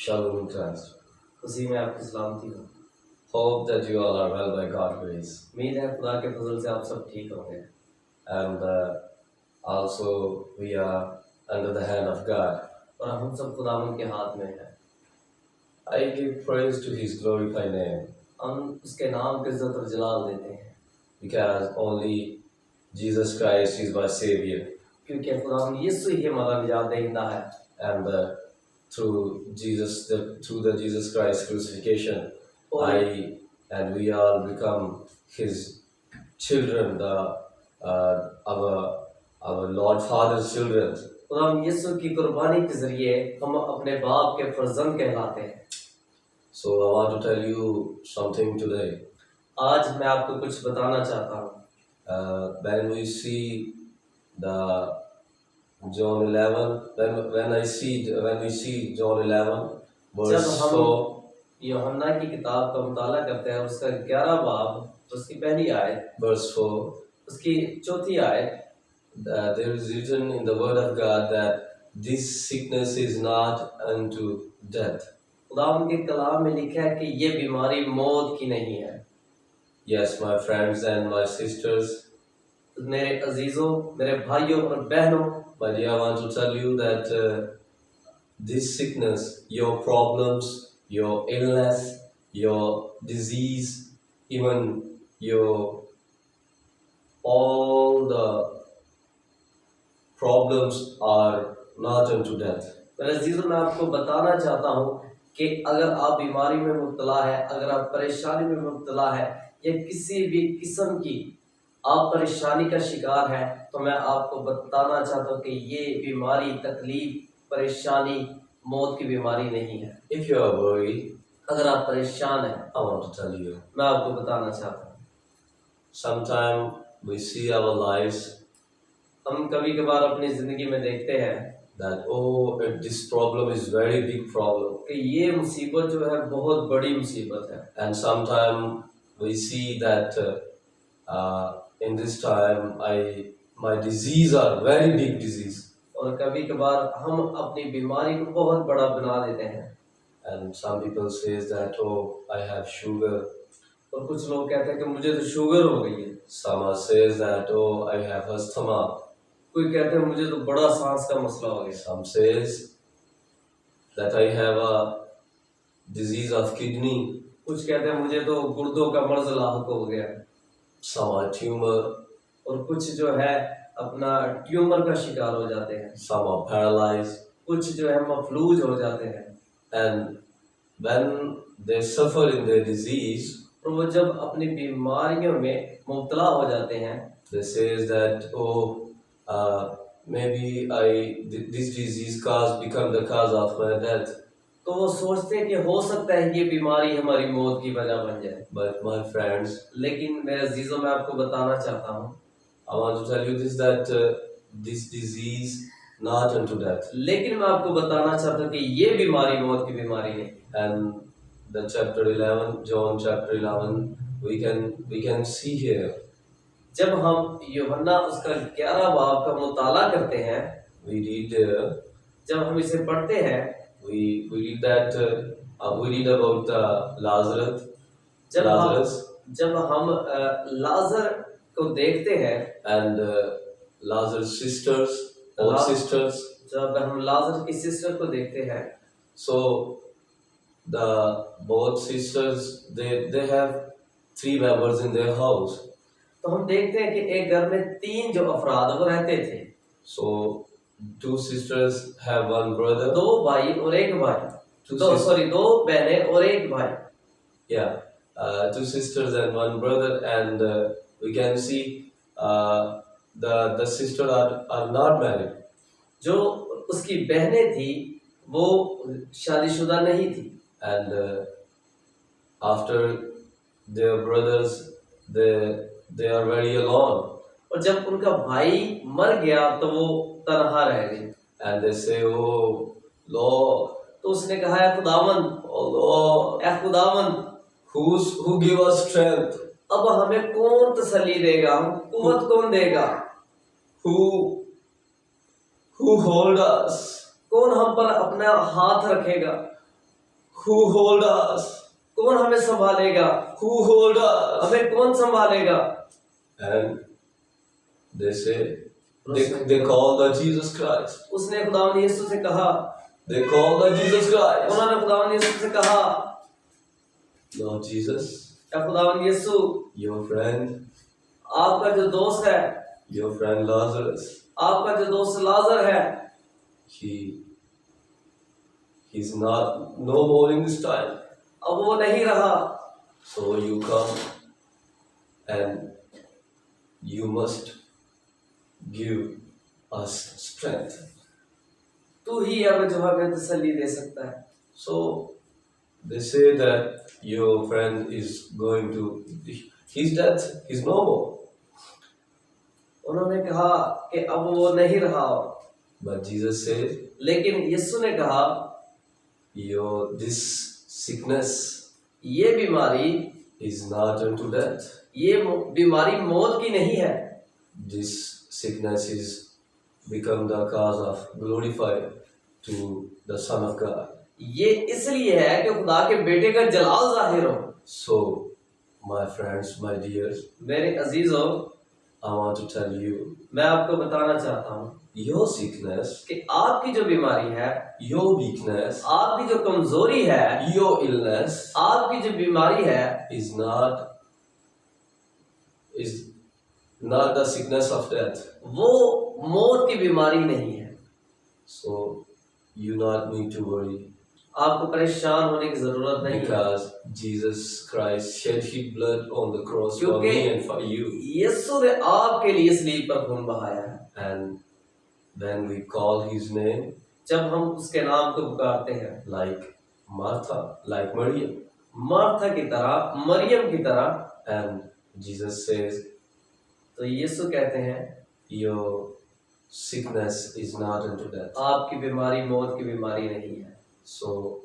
Shalom in Christ. उसी में आपकी सलामती हो। Hope that you all are well by God's grace. उम्मीद है खुदा के फजल से आप सब ठीक होंगे। And also we are under the hand of God. और हम सब खुदावन के हाथ में हैं। I give praise to His glorified name हम उसके नाम की इज्जत और जलाल देते हैं because only Jesus Christ is my Savior. क्योंकि खुदावन यीशु ही हमारा निजात दहिंदा है। And through the Jesus Christ crucifixion, I and we all become His children, our Lord Father's children. खुदावन यीशु की कुर्बानी के जरिए हम अपने बाप के फर्जंद कहलाते हैं। So I want to tell you something today. आज मैं आपको कुछ बताना चाहता हूँ। When we see the John 11, when we see John 11 जब verse हम 4, यूहन्ना की किताब का मुताला करते हैं उसका 11 बाब उसकी पहली आयत verse 4, उसकी चौथी आयत there is written in the word of God that this sickness is not unto death. खुदावन के कलाम में लिखा है कि ये बीमारी मौत की नहीं है। Yes, my friends and my sisters, मेरे अजीजों, मेरे भाइयों और बहनों, my dear, I want to tell you that this sickness, your problems, your illness, your disease, even your all the problems are not unto death. मेरे अजीजों, मैं आपको बताना चाहता हूँ कि अगर आप बीमारी में मुब्तला है, अगर आप परेशानी में मुब्तला है या किसी भी किस्म की आप परेशानी का शिकार है, तो मैं आपको बताना चाहता हूँ कि ये बीमारी, तकलीफ, परेशानी मौत की बीमारी नहीं है। If you are worried, अगर आप परेशान हैं, I want to tell you, मैं आपको बताना चाहता हूँ, sometimes we see our lives हम कभी कभार अपनी जिंदगी में देखते हैं that this problem is very big problem, कि ये मुसीबत जो है बहुत बड़ी मुसीबत है। and sometimes we see that in this time my disease are very big disease, और कभी कभार हम अपनी बीमारी को बहुत बड़ा बना देते हैं। and some people says that I have sugar, और कुछ लोग कहते हैं कि मुझे तो शुगर हो गई है। some says that I have asthma, कोई कहते हैं मुझे तो बड़ा सांस का मसला हो गया। some says that I have a disease of kidney, कुछ कहते हैं मुझे तो गुर्दों का मर्ज लाहुक हो गया है। some are tumor, और कुछ जो है अपना ट्यूमर का शिकार हो जाते हैं। some are paralyzed, कुछ जो है मफलूज हो जाते हैं। and when they suffer in their disease, और वो जब अपनी बीमारियों में मुब्तला हो जाते हैं, they says that maybe this disease become the cause of my death. तो वो सोचते हैं कि हो सकता है ये बीमारी हमारी मौत की वजह बन जाए। But my friends, लेकिन मेरे अजीजों, मैं आपको बताना चाहता हूँ, I want to tell you this that this disease not unto death. लेकिन मैं आपको बताना चाहता हूँ कि ये बीमारी मौत की बीमारी नहीं। And the chapter 11, John chapter 11, we can see here. जब हम यूहन्ना उसका 11 बाब का मुताला करते हैं, We read जब हम इसे पढ़ते हैं, we read that we read about Lazarus. जब हम लाजर को देखते हैं, and Lazarus sisters, all sisters. जब हम लाजर की सिस्टर को देखते हैं, So the both sisters they have 3 members in their house. तो हम देखते हैं कि एक घर में 3 जो अफराद वो रहते थे। So 2 sisters have 1 brother. 2 भाई और 1 भाई। 2 बहनें और 1 भाई। Yeah, 2 sisters and 1 brother, and we can see the sister are not married. जो उसकी बहनें थी वो शादीशुदा नहीं थी। And after their brothers, they are very alone. और जब उनका भाई मर गया तो वो तन्हा रह गई। And they say, "Oh Lord," तो उसने कहा, है खुदावन, "Oh Lord, ऐ खुदावन, who give us strength? अब हमें कौन तसल्ली देगा, हम कुव्वत कौन देगा? Who hold us? कौन हम पर अपना हाथ रखेगा?" Who hold us? कौन हमें संभालेगा? Who hold us? हमें कौन संभालेगा? And they say, they call the Jesus Christ. उसने खुदावंद यीशु से कहा, They call the Jesus Christ. उन्होंने खुदावंद यीशु से कहा, Lord Jesus, क्या खुदावंद यीशु, your friend, आपका जो दोस्त है, your friend Lazarus, आपका जो दोस्त लाजर है, he's not no more in this time. अब वो नहीं रहा, So you come and you must give us strength. तू ही अब जो हमें तसल्ली दे सकता है। So they say that your friend is going to, he's dead, he's no more. उन्होंने कहा कि अब वो नहीं रहा, But Jesus said, लेकिन यीशु ने कहा, this sickness ये बीमारी, is not unto death. ये बीमारी मौत की नहीं है। This sickness is become the cause of glorify to the Son of God. ये इसलिए है कि खुदा के बेटे का जलाल जाहिर हो। So, my friends, my dears, मेरे अजीजों, I want to tell you, मैं आपको बताना चाहता हूँ your sickness, कि आपकी जो बीमारी है, your weakness, आपकी जो कमजोरी है, your illness आपकी जो बीमारी है, is not the sickness of death. वो मौत की बीमारी नहीं है। So, you not need to worry. आपको परेशान होने की जरूरत नहीं है, Because Jesus Christ shed His blood on the cross for क्योंकि me and for you. यीशु ने आपके लिए सलीब पर खून बहाया है। And when we call His name, जब हम उसके नाम को पुकारते हैं, like Martha, like Maryam, Martha की तरह, मरियम की तरह, and Jesus says, तो यीशु कहते हैं, your sickness is not unto death. आपकी बीमारी मौत की बीमारी नहीं है। So,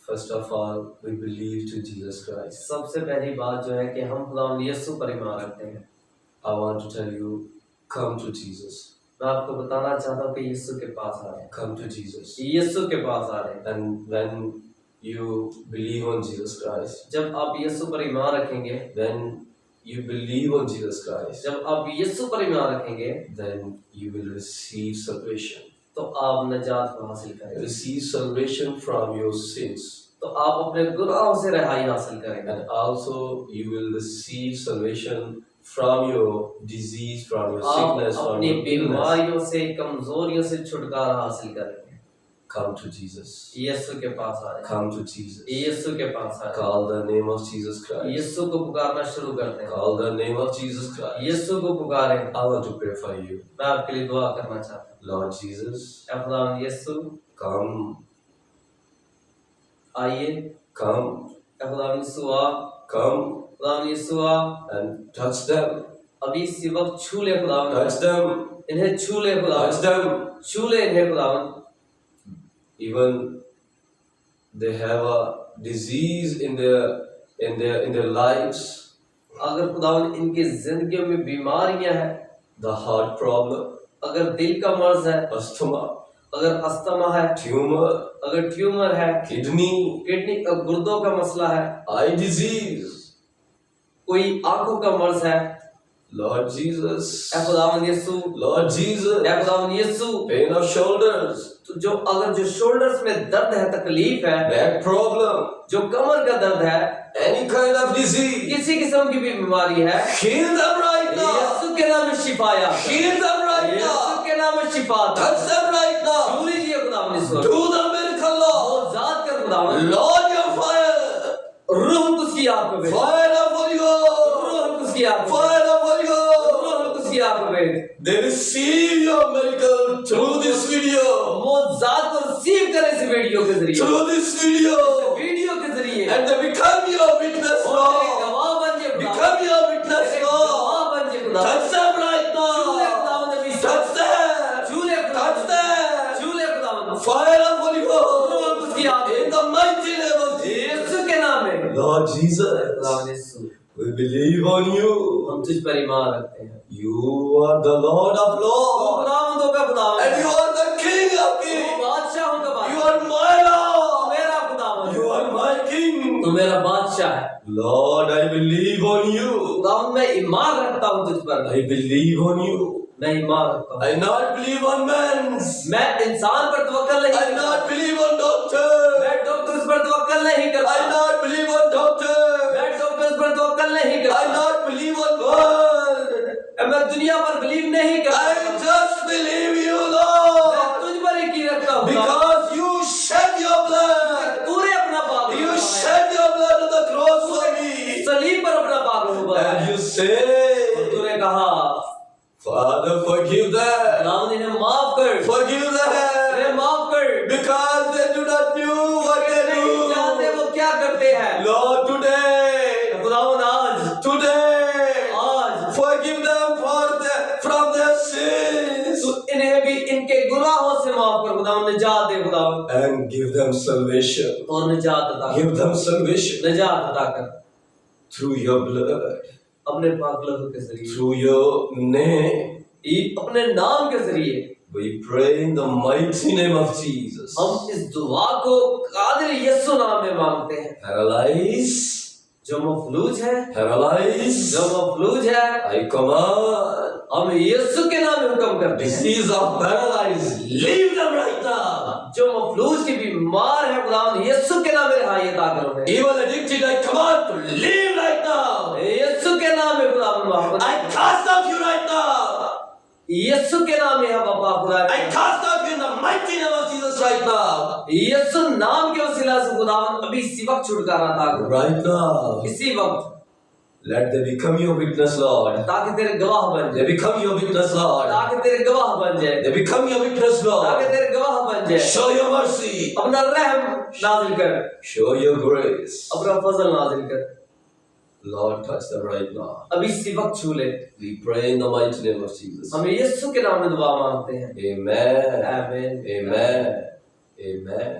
first of all, we believe to Jesus Christ. सबसे पहली बात जो है कि हम खुदावंद यीशु पर ईमान रखते हैं। I want to tell you, come to Jesus. मैं आपको बताना चाहता हूँ कि यीशु के पास आ रहे हैं, Come to Jesus. यीशु के पास आ रहे हैं। And when you believe on Jesus Christ, जब आप यीशु पर ईमान रखेंगे, when you believe on Jesus Christ, जब आप यीशु पर ईमान रखेंगे, then you will receive salvation. तो आप नजात को हासिल करेंगे, Receive salvation from your sins. तो आप अपने गुनाहों से रिहाई हासिल करेंगे, And also you will receive salvation from your disease, from your आप sickness, from अपनी your illness. बीमारियों से, कमजोरियों से छुटकारा हासिल करेंगे। Come to Jesus. यीशु के पास आ रहे हैं, Come to Jesus. यीशु के पास आ रहे Call the name of Jesus हैं, Christ. यीशु को पुकारना शुरू करते हैं, Call the name of Jesus Christ. यीशु को पुकारें। I want to pray for you. मैं आपके लिए दुआ करना चाहता हूँ। Lord Jesus, ऐ खुदावंद यीशु, come, आइए, come, ऐ खुदावंद यीशु आ, come खुदावंद यीशु आ, and touch them. अभी इसी वक्त छू ले खुदावंद, Touch them. इन्हें छू ले Touch खुदावंद, them. छू ले इन्हें खुदावंद। Even they have a disease in their lives, अगर खुदावंद इनकी जिंदगियों में बीमारियां हैं, the heart problem, अगर दिल का मर्ज है, asthma, अगर अस्थमा है, tumor, अगर ट्यूमर है, kidney, किडनी गुर्दों का मसला है, eye disease, कोई आंखों का मर्ज है, Lord Jesus, ऐ खुदावंद यीशु, Lord Jesus, ऐ खुदावंद यीशु, pain of shoulders, तो जो अगर जो शोल्डर्स में दर्द है, तकलीफ है, back problem, जो कमर का दर्द है, any kind of disease, किसी किस्म की भी बीमारी है, heal them right now. यीशु के नाम में शिफा याब करें। Heal them right यीशु now. के नाम में शिफा दे। Touch them right now. छू लीजिए खुदावंद यीशु, Do the miracle, Lord. मौजूद कर खुदावंद, Lord, your fire. रूह कुछ की आप पे, Fire of Holy Ghost. रूह कुछ की आप पे, Fire of Holy Ghost. रूह कुछ की आप पे। They receive your miracle through this video. मौजूद को रिसीव करें इस वीडियो के जरिए, Through this video. वीडियो के जरिए, And they become your witness, और तेरे Lord. गवाह बन जाए खुदावंद, Become your witness, तेरे Lord. गवाह बन जाए खुदावंद। Touch them right छू ले now. खुदावंद अभी, Touch them. छू ले Touch खुदावंद, them. छू ले खुदावंद। Fire of Holy रूह Ghost. कुछ की आप पे, In the mighty name of Jesus. यीशु के नाम में। Lord Jesus, खुदावंद यीशु, we believe on you. हम तुझ पर ईमान रखते हैं। You are the Lord of तू Lords. खुदावंदों का खुदावंद And है, you are the King of तू Kings. बादशाहों का You बादशाह, are my Lord. मेरा खुदावंद, You are तू मेरा बादशाह है। Lord, I believe on you. खुदावन मैं ईमान रखता हूँ तुझ पर, I believe on you. मैं ईमान रखता हूँ। I not believe on men. मैं इंसान पर तवक्कल नहीं I करता, not believe on doctor. मैं डॉक्टर्स पर तवक्कल नहीं करता, I not believe on doctor. मैं डॉक्टर्स पर तवक्कल नहीं I करता, not believe on world. मैं दुनिया पर बिलीव नहीं I करता, just believe you, मैं Lord. तुझ पर यकीन रखता हूँ Because you shed your blood. तूने अपना पाप You उठाया, shed your blood on the cross for me. सलीब पर अपना पाप उठाया, And you और say, तूने कहा Father, forgive them. खुदावन इन्हें माफ कर, Forgive them. इन्हें माफ कर, Because they do not know what they नहीं जानते do. वो क्या करते हैं। Lord, today, खुदावन आज forgive them from their sins. तू इन्हें भी इनके गुनाहों से माफ कर खुदावन, निजात दे खुदावन, And give them salvation. और निजात अता कर, Give them salvation निजात अता कर through your blood, अपने पाक लहू के जरिए, through your name. अपने नाम के जरिए। We pray in the mighty name of Jesus. हम इस दुआ को कादिर यीशु नाम में मांगते हैं। Paralyzed, जो मफलूज है, paralyzed, जो मफलूज है, I command. हम यीशु के नाम में हुक्म करते हैं। Disease of paralyzed, leave them right now. जो मफलूज की बीमार है खुदावन, यीशु के नाम में रिहायत आ कर उन्हें। Evil addicted, I command to leave right now. यीशु के नाम में खुदावन माफ कर। I cast out you right now. यीशु के नाम में है बाबा खुदा, I cast out you in the mighty name of Jesus right now. यीशु नाम के वसीला से खुदावन अभी इसी वक्त छुटकारा अता कर, Right now. इसी वक्त, Let them become your witness, Lord. ताकि तेरे गवाह बन They जाए, become your witness, Lord. ताकि तेरे गवाह बन जाए, They become your witness, ताकि Lord. तेरे गवाह बन जाए। Show your mercy. अपना रहम नाजिल कर, Show your grace. अपना फजल नाजिल कर, Lord, touch them right now. अभी इसी वक्त छू ले। We pray in the mighty name of Jesus. हम यीशु के नाम में दुआ मांगते हैं। Amen. आमीन। Amen. Amen.